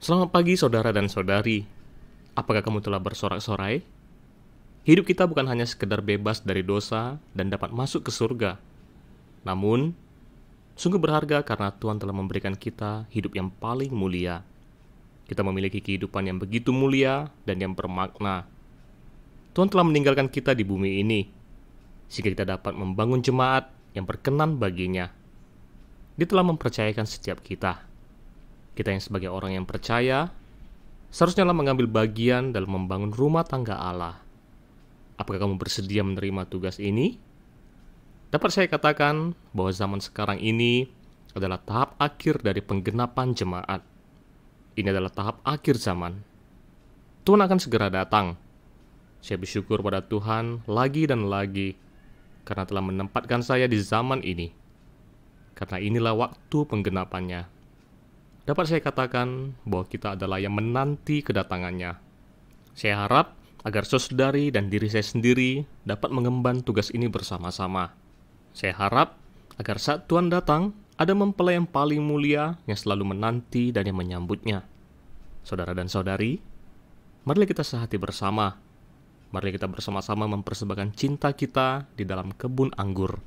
Selamat pagi saudara dan saudari. Apakah kamu telah bersorak-sorai? Hidup kita bukan hanya sekedar bebas dari dosa dan dapat masuk ke surga. Namun, sungguh berharga karena Tuhan telah memberikan kita hidup yang paling mulia. Kita memiliki kehidupan yang begitu mulia dan yang bermakna. Tuhan telah meninggalkan kita di bumi ini, sehingga kita dapat membangun jemaat yang berkenan baginya. Dia telah mempercayakan setiap kita. Kita yang sebagai orang yang percaya, seharusnya mengambil bagian dalam membangun rumah tangga Allah. Apakah kamu bersedia menerima tugas ini? Dapat saya katakan bahwa zaman sekarang ini adalah tahap akhir dari penggenapan jemaat. Ini adalah tahap akhir zaman. Tuhan akan segera datang. Saya bersyukur pada Tuhan lagi dan lagi karena telah menempatkan saya di zaman ini. Karena inilah waktu penggenapannya. Dapat saya katakan bahwa kita adalah yang menanti kedatangannya. Saya harap agar saudari dan diri saya sendiri dapat mengemban tugas ini bersama-sama. Saya harap agar saat Tuhan datang, ada mempelai yang paling mulia yang selalu menanti dan yang menyambutnya. Saudara dan saudari, marilah kita sehati bersama. Marilah kita bersama-sama mempersembahkan cinta kita di dalam kebun anggur.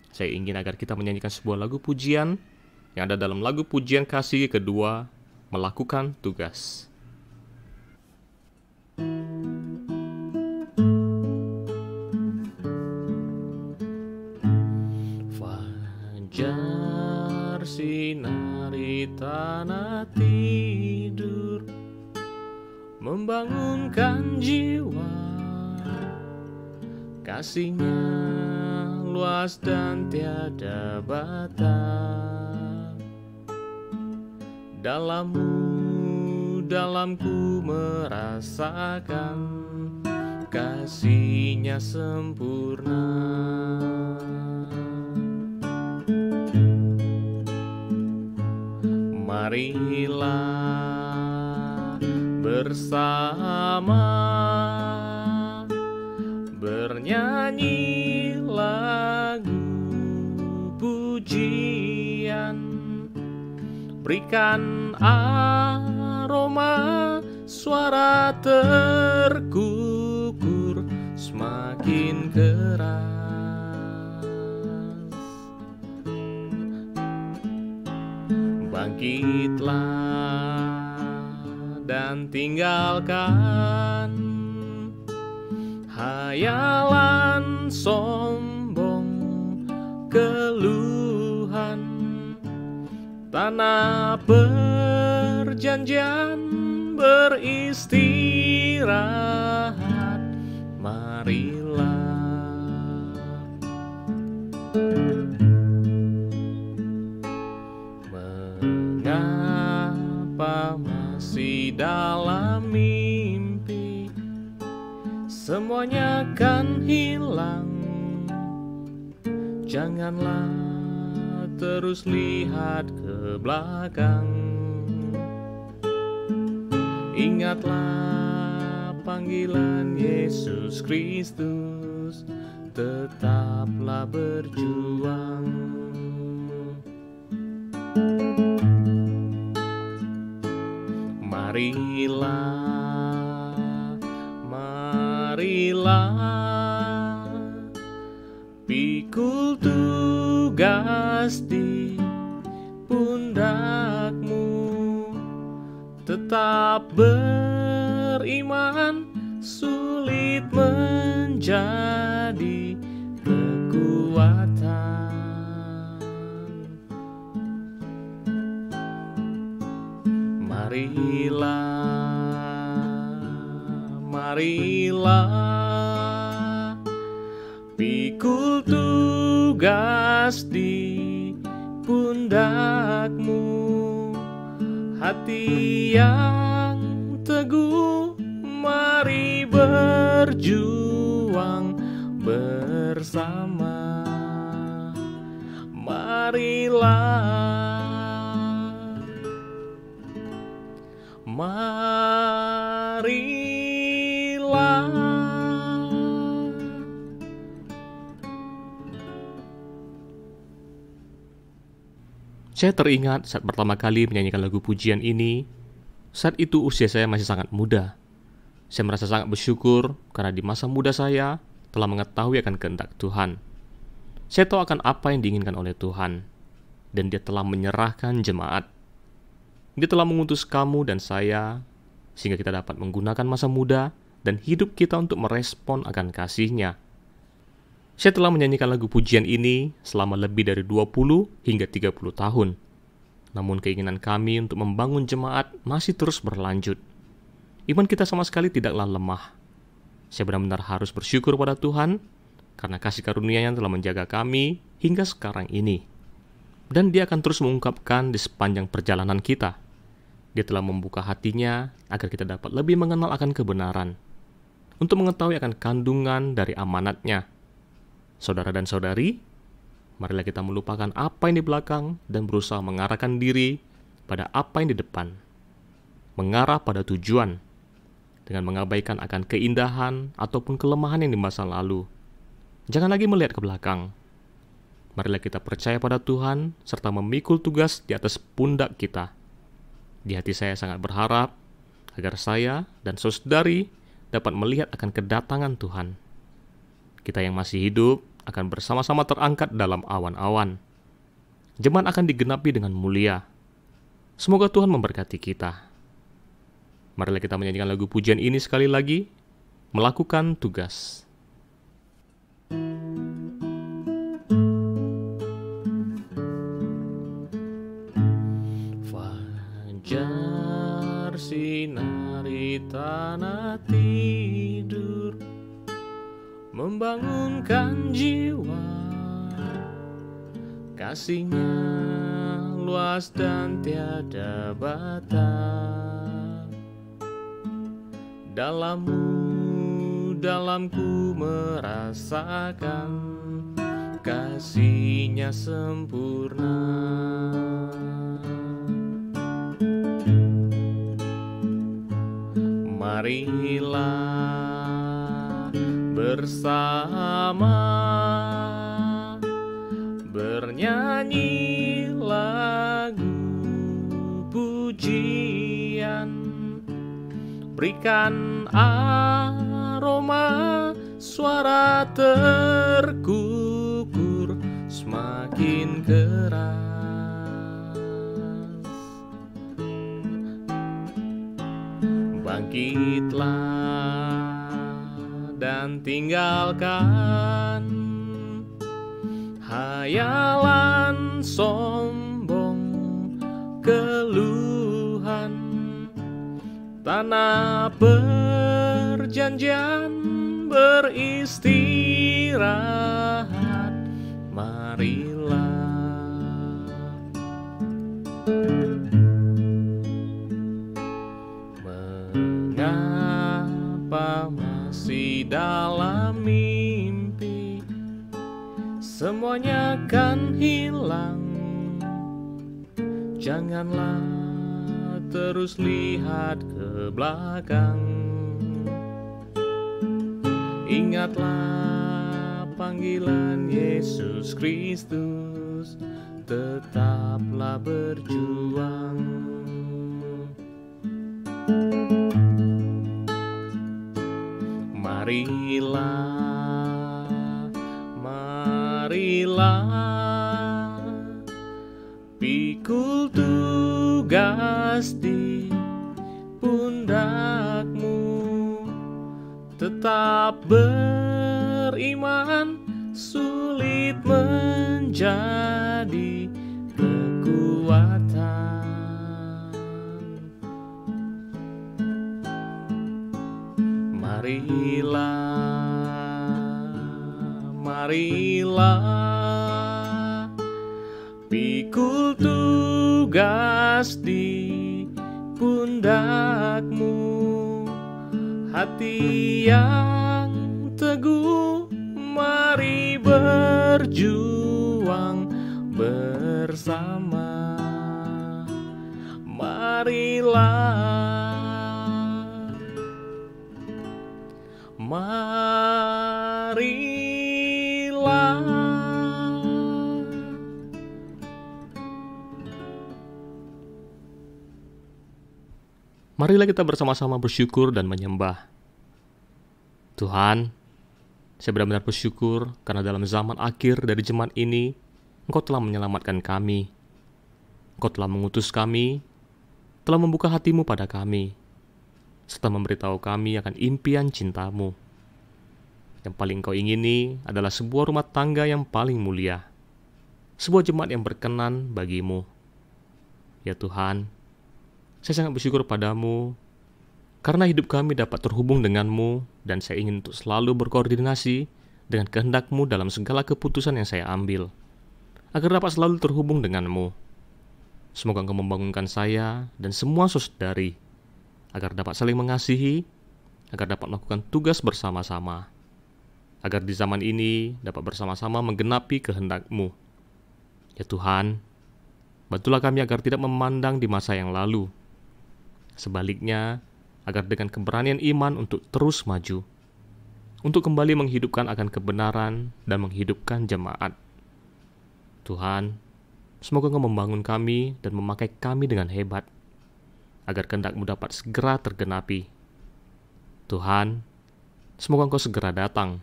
Saya ingin agar kita menyanyikan sebuah lagu pujian yang ada dalam lagu pujian kasih kedua, Melakukan Tugas. Fajar sinari tanah tidur, membangunkan jiwa. Kasihnya luas dan tiada batas. Dalamku merasakan kasihnya sempurna. Marilah bersama bernyanyi lagu pujian, berikan aroma suara terkukur semakin keras. Bangkitlah dan tinggalkan hayalan sombong, keluhan. Tanah perjanjian beristirahat, marilah. Mengapa masih dalam mimpi? Semuanya kan hilang. Janganlah terus lihat ke belakang. Ingatlah panggilan Yesus Kristus, tetaplah berjuang. Marilah, pikul tugas di pundakmu, tetap beriman, sulit menjadi kekuatan. Marilah, pikul tugas di pundakmu, hati yang teguh, mari berjuang bersama. Marilah. Saya teringat saat pertama kali menyanyikan lagu pujian ini, Saat itu usia saya masih sangat muda. Saya merasa sangat bersyukur karena di masa muda saya telah mengetahui akan kehendak Tuhan. Saya tahu akan apa yang diinginkan oleh Tuhan, dan Dia telah menyerahkan jemaat. Dia telah mengutus kamu dan saya, sehingga kita dapat menggunakan masa muda dan hidup kita untuk merespon akan kasih-Nya. Saya telah menyanyikan lagu pujian ini selama lebih dari 20 hingga 30 tahun. Namun keinginan kami untuk membangun jemaat masih terus berlanjut. Iman kita sama sekali tidaklah lemah. Saya benar-benar harus bersyukur pada Tuhan karena kasih karunia-Nya telah menjaga kami hingga sekarang ini. Dan Dia akan terus mengungkapkan di sepanjang perjalanan kita. Dia telah membuka hatinya agar kita dapat lebih mengenal akan kebenaran, untuk mengetahui akan kandungan dari amanat-Nya. Saudara dan saudari, marilah kita melupakan apa yang di belakang dan berusaha mengarahkan diri pada apa yang di depan. Mengarah pada tujuan, dengan mengabaikan akan keindahan ataupun kelemahan yang di masa lalu. Jangan lagi melihat ke belakang. Marilah kita percaya pada Tuhan serta memikul tugas di atas pundak kita. Di hati saya sangat berharap agar saya dan saudari dapat melihat akan kedatangan Tuhan. Kita yang masih hidup akan bersama-sama terangkat dalam awan-awan. Jemaat akan digenapi dengan mulia. Semoga Tuhan memberkati kita. Marilah kita menyanyikan lagu pujian ini sekali lagi, melakukan tugas. Fajar sinari tanah tidur, membangunkan jiwa. Kasih-Nya luas dan tiada batas. Dalamku merasakan kasih-Nya sempurna. Marilah bersama bernyanyi lagu pujian, berikan aroma suara terkukur semakin keras. Bangkitlah dan tinggalkan hayalan sombong, keluhan. Tanah perjanjian beristirahat, marilah. Mengapa masih dalam mimpi? Semuanya kan hilang. Janganlah terus lihat ke belakang. Ingatlah panggilan Yesus Kristus, tetaplah berjuang. Marilah, pikul tugas di pundakmu, tetap beriman, sulit menjadi kekuatan. Marilah, pikul tugas di pundakmu, hati yang teguh, mari berjuang bersama. Marilah. Marilah kita bersama-sama bersyukur dan menyembah. Tuhan, saya benar-benar bersyukur karena dalam zaman akhir dari jemaat ini, Engkau telah menyelamatkan kami. Engkau telah mengutus kami, telah membuka hatimu pada kami, serta memberitahu kami akan impian cintamu. Yang paling Engkau ingini adalah sebuah rumah tangga yang paling mulia, sebuah jemaat yang berkenan bagimu. Ya Tuhan, saya sangat bersyukur padamu, karena hidup kami dapat terhubung denganmu, dan saya ingin untuk selalu berkoordinasi dengan kehendak-Mu dalam segala keputusan yang saya ambil, agar dapat selalu terhubung denganmu. Semoga Engkau membangunkan saya dan semua saudari, agar dapat saling mengasihi, agar dapat melakukan tugas bersama-sama, agar di zaman ini dapat bersama-sama menggenapi kehendak-Mu. Ya Tuhan, bantulah kami agar tidak memandang di masa yang lalu. Sebaliknya, agar dengan keberanian iman untuk terus maju, untuk kembali menghidupkan akan kebenaran dan menghidupkan jemaat. Tuhan, semoga Engkau membangun kami dan memakai kami dengan hebat, agar kehendak-Mu dapat segera tergenapi. Tuhan, semoga Engkau segera datang.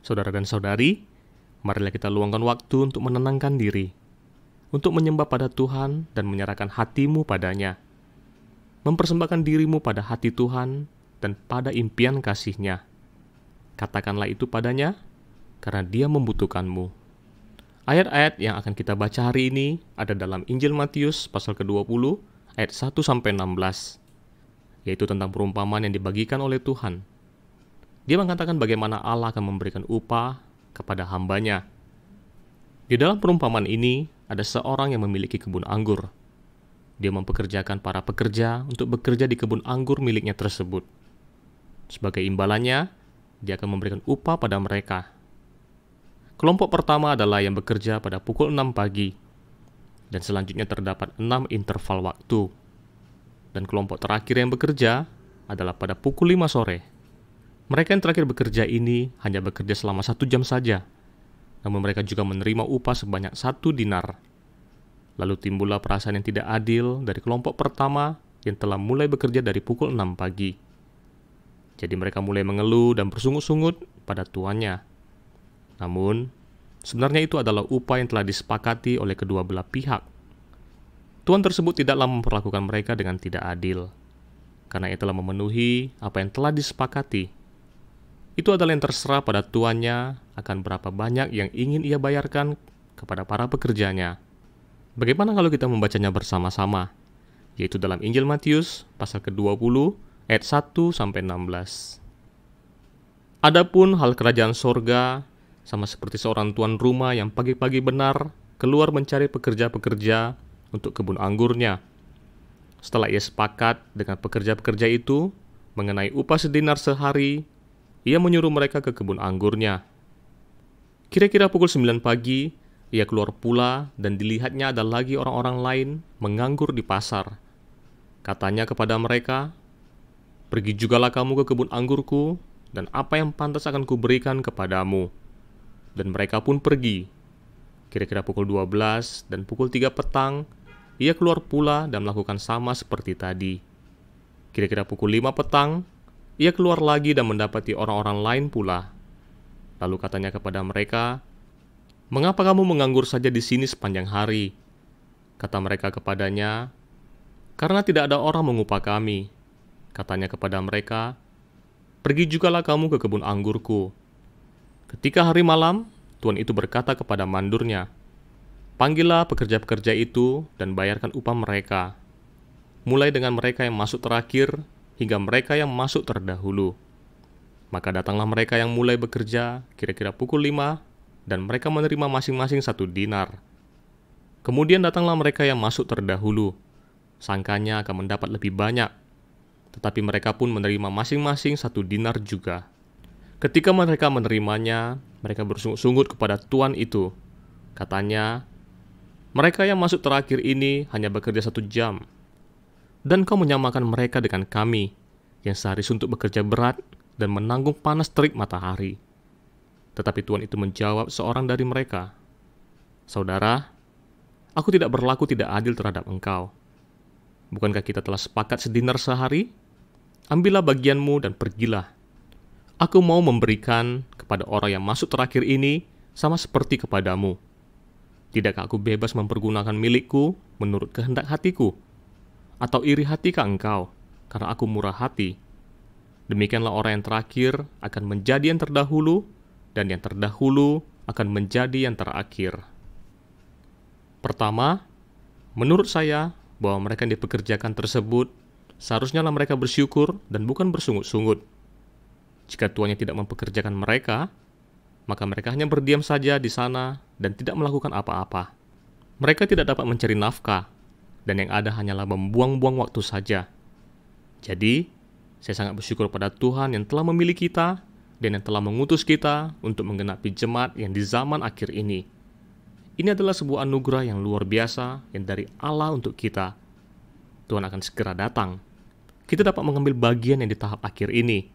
Saudara dan saudari, marilah kita luangkan waktu untuk menenangkan diri, untuk menyembah pada Tuhan dan menyerahkan hatimu padanya, mempersembahkan dirimu pada hati Tuhan dan pada impian kasih-Nya. Katakanlah itu padanya, karena Dia membutuhkanmu. Ayat-ayat yang akan kita baca hari ini ada dalam Injil Matius pasal ke-20 ayat 1-16, yaitu tentang perumpamaan yang dibagikan oleh Tuhan. Dia mengatakan bagaimana Allah akan memberikan upah kepada hamba-Nya. Di dalam perumpamaan ini ada seorang yang memiliki kebun anggur. Dia mempekerjakan para pekerja untuk bekerja di kebun anggur miliknya tersebut. Sebagai imbalannya, dia akan memberikan upah pada mereka. Kelompok pertama adalah yang bekerja pada pukul 6 pagi, dan selanjutnya terdapat 6 interval waktu. Dan kelompok terakhir yang bekerja adalah pada pukul 5 sore. Mereka yang terakhir bekerja ini hanya bekerja selama 1 jam saja, namun mereka juga menerima upah sebanyak 1 dinar. Lalu timbullah perasaan yang tidak adil dari kelompok pertama yang telah mulai bekerja dari pukul 6 pagi. Jadi mereka mulai mengeluh dan bersungut-sungut pada tuannya. Namun, sebenarnya itu adalah upah yang telah disepakati oleh kedua belah pihak. Tuan tersebut tidaklah memperlakukan mereka dengan tidak adil, karena ia telah memenuhi apa yang telah disepakati. Itu adalah yang terserah pada tuannya akan berapa banyak yang ingin ia bayarkan kepada para pekerjanya. Bagaimana kalau kita membacanya bersama-sama, yaitu dalam Injil Matius pasal ke-20 ayat 1-16. Adapun hal kerajaan sorga sama seperti seorang tuan rumah yang pagi-pagi benar keluar mencari pekerja-pekerja untuk kebun anggurnya. Setelah ia sepakat dengan pekerja-pekerja itu mengenai upah sedinar sehari, ia menyuruh mereka ke kebun anggurnya. Kira-kira pukul 9 pagi, ia keluar pula dan dilihatnya ada lagi orang-orang lain menganggur di pasar. Katanya kepada mereka, "Pergi jugalah kamu ke kebun anggurku, dan apa yang pantas akan kuberikan kepadamu." Dan mereka pun pergi. Kira-kira pukul 12 dan pukul 3 petang, ia keluar pula dan melakukan sama seperti tadi. Kira-kira pukul 5 petang, ia keluar lagi dan mendapati orang-orang lain pula. Lalu katanya kepada mereka, "Mengapa kamu menganggur saja di sini sepanjang hari?" Kata mereka kepadanya, "Karena tidak ada orang mengupah kami." Katanya kepada mereka, "Pergi jugalah kamu ke kebun anggurku." Ketika hari malam, tuan itu berkata kepada mandurnya, "Panggillah pekerja-pekerja itu dan bayarkan upah mereka, mulai dengan mereka yang masuk terakhir hingga mereka yang masuk terdahulu." Maka datanglah mereka yang mulai bekerja kira-kira pukul 5, dan mereka menerima masing-masing 1 dinar. Kemudian datanglah mereka yang masuk terdahulu, sangkanya akan mendapat lebih banyak, tetapi mereka pun menerima masing-masing 1 dinar juga. Ketika mereka menerimanya, mereka bersungut-sungut kepada tuan itu. Katanya, "Mereka yang masuk terakhir ini hanya bekerja 1 jam, dan kau menyamakan mereka dengan kami, yang sehari suntuk bekerja berat dan menanggung panas terik matahari." Tetapi tuan itu menjawab seorang dari mereka, "Saudara, aku tidak berlaku tidak adil terhadap engkau. Bukankah kita telah sepakat sedinar sehari? Ambillah bagianmu dan pergilah. Aku mau memberikan kepada orang yang masuk terakhir ini sama seperti kepadamu. Tidakkah aku bebas mempergunakan milikku menurut kehendak hatiku? Atau iri hatikah engkau, karena aku murah hati? Demikianlah orang yang terakhir akan menjadi yang terdahulu, dan yang terdahulu akan menjadi yang terakhir. Pertama, menurut saya, bahwa mereka yang dipekerjakan tersebut seharusnya mereka bersyukur dan bukan bersungut-sungut. Jika tuannya tidak mempekerjakan mereka, maka mereka hanya berdiam saja di sana dan tidak melakukan apa-apa. Mereka tidak dapat mencari nafkah, dan yang ada hanyalah membuang-buang waktu saja. Jadi, saya sangat bersyukur pada Tuhan yang telah memilih kita dan yang telah mengutus kita untuk menggenapi jemaat yang di zaman akhir ini. Ini adalah sebuah anugerah yang luar biasa yang dari Allah untuk kita. Tuhan akan segera datang. Kita dapat mengambil bagian yang di tahap akhir ini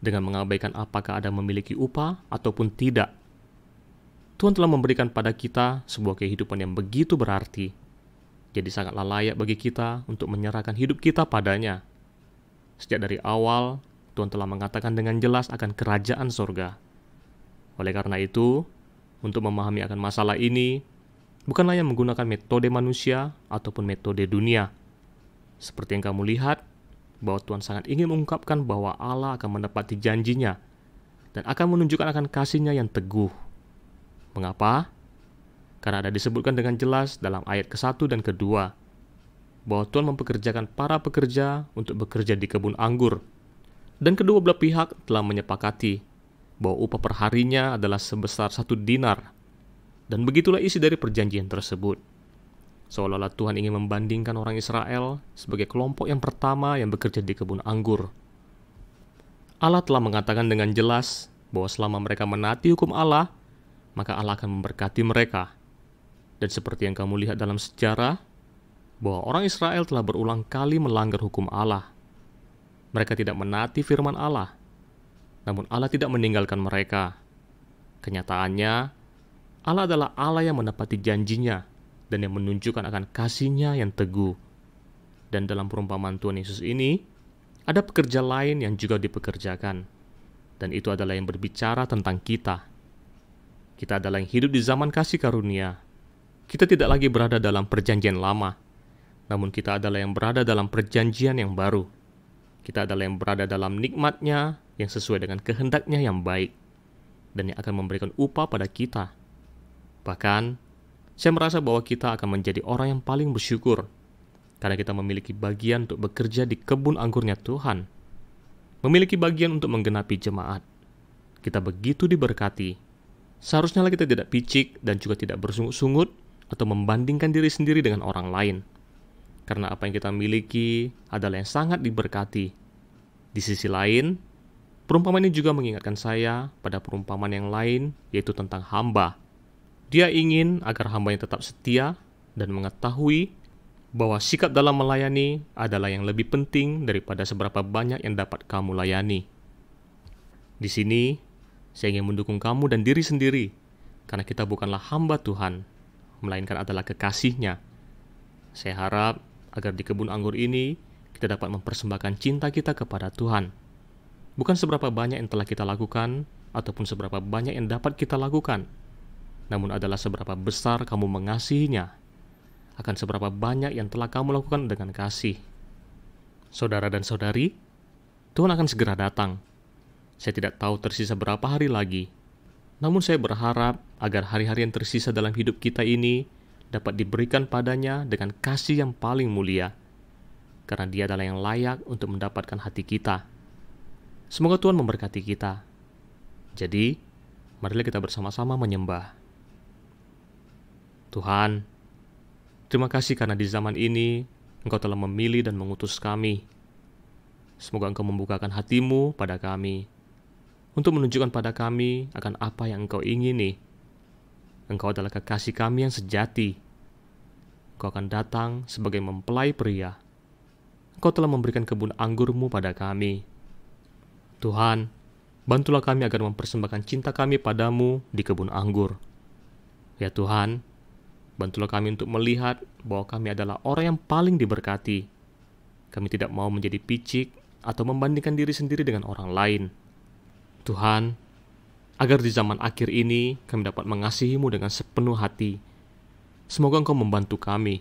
dengan mengabaikan apakah ada memiliki upah ataupun tidak. Tuhan telah memberikan pada kita sebuah kehidupan yang begitu berarti. Jadi sangatlah layak bagi kita untuk menyerahkan hidup kita padanya. Sejak dari awal, Tuhan telah mengatakan dengan jelas akan kerajaan sorga. Oleh karena itu, untuk memahami akan masalah ini, bukanlah yang menggunakan metode manusia ataupun metode dunia. Seperti yang kamu lihat, bahwa Tuhan sangat ingin mengungkapkan bahwa Allah akan menepati janjinya dan akan menunjukkan akan kasih-Nya yang teguh. Mengapa? Karena ada disebutkan dengan jelas dalam ayat ke-1 dan ke-2 bahwa Tuhan mempekerjakan para pekerja untuk bekerja di kebun anggur, dan kedua belah pihak telah menyepakati bahwa upah perharinya adalah sebesar 1 dinar. Dan begitulah isi dari perjanjian tersebut. Seolah-olah Tuhan ingin membandingkan orang Israel sebagai kelompok yang pertama yang bekerja di kebun anggur. Allah telah mengatakan dengan jelas bahwa selama mereka menaati hukum Allah, maka Allah akan memberkati mereka. Dan seperti yang kamu lihat dalam sejarah, bahwa orang Israel telah berulang kali melanggar hukum Allah. Mereka tidak menaati firman Allah, namun Allah tidak meninggalkan mereka. Kenyataannya, Allah adalah Allah yang menepati janjinya dan yang menunjukkan akan kasih-Nya yang teguh. Dan dalam perumpamaan Tuhan Yesus ini, ada pekerja lain yang juga dipekerjakan. Dan itu adalah yang berbicara tentang kita. Kita adalah yang hidup di zaman kasih karunia. Kita tidak lagi berada dalam perjanjian lama, namun kita adalah yang berada dalam perjanjian yang baru. Kita adalah yang berada dalam nikmat-Nya yang sesuai dengan kehendak-Nya yang baik, dan yang akan memberikan upah pada kita. Bahkan, saya merasa bahwa kita akan menjadi orang yang paling bersyukur karena kita memiliki bagian untuk bekerja di kebun anggurnya Tuhan. Memiliki bagian untuk menggenapi jemaat. Kita begitu diberkati. Seharusnya kita tidak picik dan juga tidak bersungut-sungut atau membandingkan diri sendiri dengan orang lain. Karena apa yang kita miliki adalah yang sangat diberkati. Di sisi lain, perumpamaan ini juga mengingatkan saya pada perumpamaan yang lain, yaitu tentang hamba. Dia ingin agar hambanya tetap setia dan mengetahui bahwa sikap dalam melayani adalah yang lebih penting daripada seberapa banyak yang dapat kamu layani. Di sini, saya ingin mendukung kamu dan diri sendiri, karena kita bukanlah hamba Tuhan, melainkan adalah kekasih-Nya. Saya harap agar di kebun anggur ini, kita dapat mempersembahkan cinta kita kepada Tuhan. Bukan seberapa banyak yang telah kita lakukan, ataupun seberapa banyak yang dapat kita lakukan, namun adalah seberapa besar kamu mengasihinya, akan seberapa banyak yang telah kamu lakukan dengan kasih. Saudara dan saudari, Tuhan akan segera datang. Saya tidak tahu tersisa berapa hari lagi, namun saya berharap agar hari-hari yang tersisa dalam hidup kita ini dapat diberikan padanya dengan kasih yang paling mulia, karena Dia adalah yang layak untuk mendapatkan hati kita. Semoga Tuhan memberkati kita. Jadi, marilah kita bersama-sama menyembah. Tuhan, terima kasih karena di zaman ini Engkau telah memilih dan mengutus kami. Semoga Engkau membukakan hati-Mu pada kami, untuk menunjukkan pada kami akan apa yang Engkau ingini. Engkau adalah kekasih kami yang sejati. Engkau akan datang sebagai mempelai pria. Engkau telah memberikan kebun anggur-Mu pada kami. Tuhan, bantulah kami agar mempersembahkan cinta kami padamu di kebun anggur. Ya Tuhan, bantulah kami untuk melihat bahwa kami adalah orang yang paling diberkati, Kami tidak mau menjadi picik atau membandingkan diri sendiri dengan orang lain. Tuhan, agar di zaman akhir ini kami dapat mengasihi-Mu dengan sepenuh hati. Semoga Engkau membantu kami